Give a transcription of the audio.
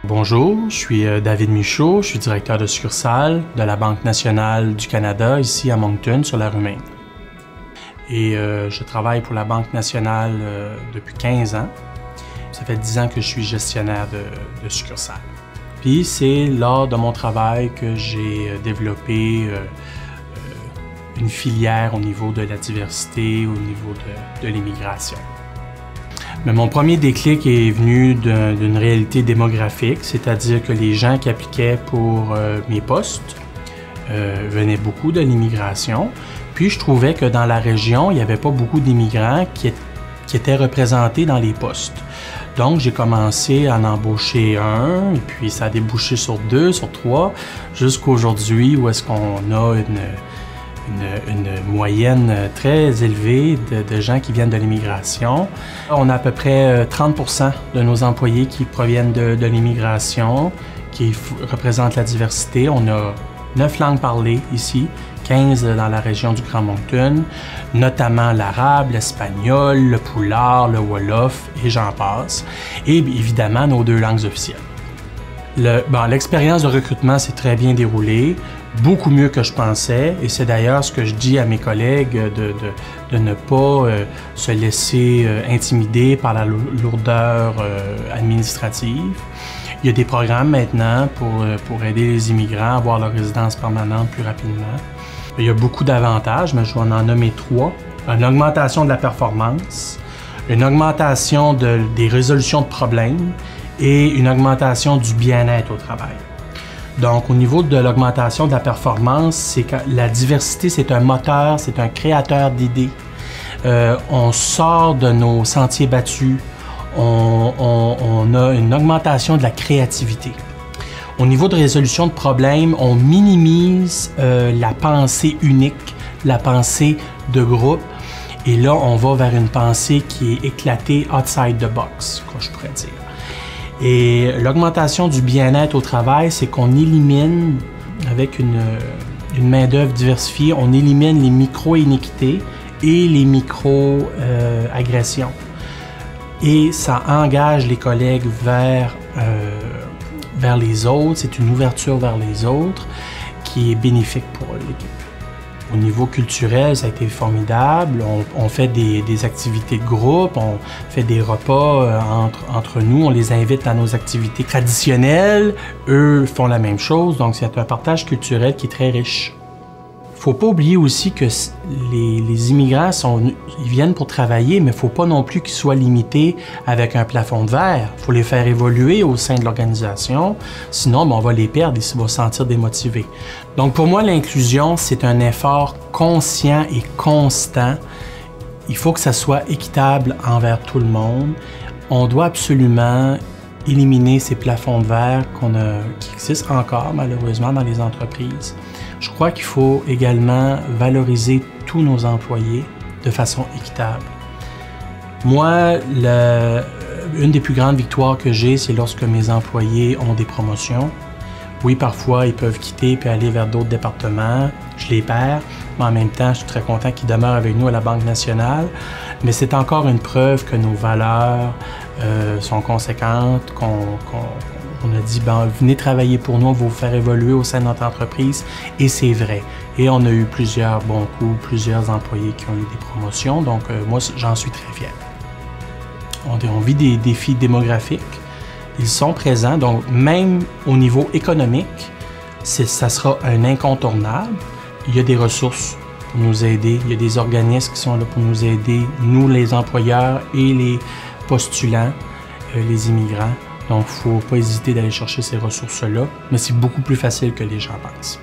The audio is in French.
Bonjour, je suis David Michaud, je suis directeur de succursale de la Banque nationale du Canada ici à Moncton sur la rue Main. Et je travaille pour la Banque nationale depuis 15 ans. Ça fait 10 ans que je suis gestionnaire de succursale. Puis c'est lors de mon travail que j'ai développé une filière au niveau de la diversité, au niveau de l'immigration. Mais mon premier déclic est venu d'une réalité démographique, c'est-à-dire que les gens qui appliquaient pour mes postes venaient beaucoup de l'immigration. Puis je trouvais que dans la région, il n'y avait pas beaucoup d'immigrants qui étaient représentés dans les postes. Donc j'ai commencé à en embaucher un, et puis ça a débouché sur 2, sur 3, jusqu'à aujourd'hui où est-ce qu'on a une moyenne très élevée de gens qui viennent de l'immigration. On a à peu près 30% de nos employés qui proviennent de l'immigration, qui représentent la diversité. On a 9 langues parlées ici, 15 dans la région du Grand Moncton, notamment l'arabe, l'espagnol, le poulard, le wolof et j'en passe. Et évidemment, nos 2 langues officielles. L'expérience de recrutement s'est très bien déroulée, beaucoup mieux que je pensais, et c'est d'ailleurs ce que je dis à mes collègues de ne pas se laisser intimider par la lourdeur administrative. Il y a des programmes maintenant pour aider les immigrants à avoir leur résidence permanente plus rapidement. Il y a beaucoup d'avantages, mais je vais en nommer 3. Une augmentation de la performance, une augmentation des résolutions de problèmes, et une augmentation du bien-être au travail. Donc, au niveau de l'augmentation de la performance, c'est que la diversité, c'est un moteur, c'est un créateur d'idées. On sort de nos sentiers battus, on a une augmentation de la créativité. Au niveau de résolution de problèmes, on minimise la pensée unique, la pensée de groupe, et là, on va vers une pensée qui est éclatée outside the box, comme je pourrais dire. Et l'augmentation du bien-être au travail, c'est qu'on élimine, avec une main-d'œuvre diversifiée, on élimine les micro-iniquités et les micro-agressions. Et ça engage les collègues vers les autres, c'est une ouverture vers les autres qui est bénéfique pour l'équipe. Au niveau culturel, ça a été formidable. On fait des activités de groupe, on fait des repas entre nous, on les invite à nos activités traditionnelles. Eux font la même chose, donc c'est un partage culturel qui est très riche. Il ne faut pas oublier aussi que les immigrants, ils viennent pour travailler, mais il ne faut pas non plus qu'ils soient limités avec un plafond de verre. Il faut les faire évoluer au sein de l'organisation, sinon on va les perdre et ils vont se sentir démotivés. Donc pour moi, l'inclusion, c'est un effort conscient et constant. Il faut que ça soit équitable envers tout le monde. On doit absolument éliminer ces plafonds de verre qui existent encore malheureusement dans les entreprises. Je crois qu'il faut également valoriser tous nos employés de façon équitable. Moi, une des plus grandes victoires que j'ai, c'est lorsque mes employés ont des promotions. Oui, parfois, ils peuvent quitter puis aller vers d'autres départements. Je les perds, mais en même temps, je suis très content qu'ils demeurent avec nous à la Banque nationale. Mais c'est encore une preuve que nos valeurs sont conséquentes, on a dit, venez travailler pour nous, on va vous faire évoluer au sein de notre entreprise, et c'est vrai. Et on a eu plusieurs bons coups, plusieurs employés qui ont eu des promotions, donc moi, j'en suis très fier. On vit des défis démographiques, ils sont présents, donc même au niveau économique, ça sera un incontournable. Il y a des ressources pour nous aider, il y a des organismes qui sont là pour nous aider, nous les employeurs et les postulants, les immigrants. Donc, il ne faut pas hésiter d'aller chercher ces ressources-là, mais c'est beaucoup plus facile que les gens pensent.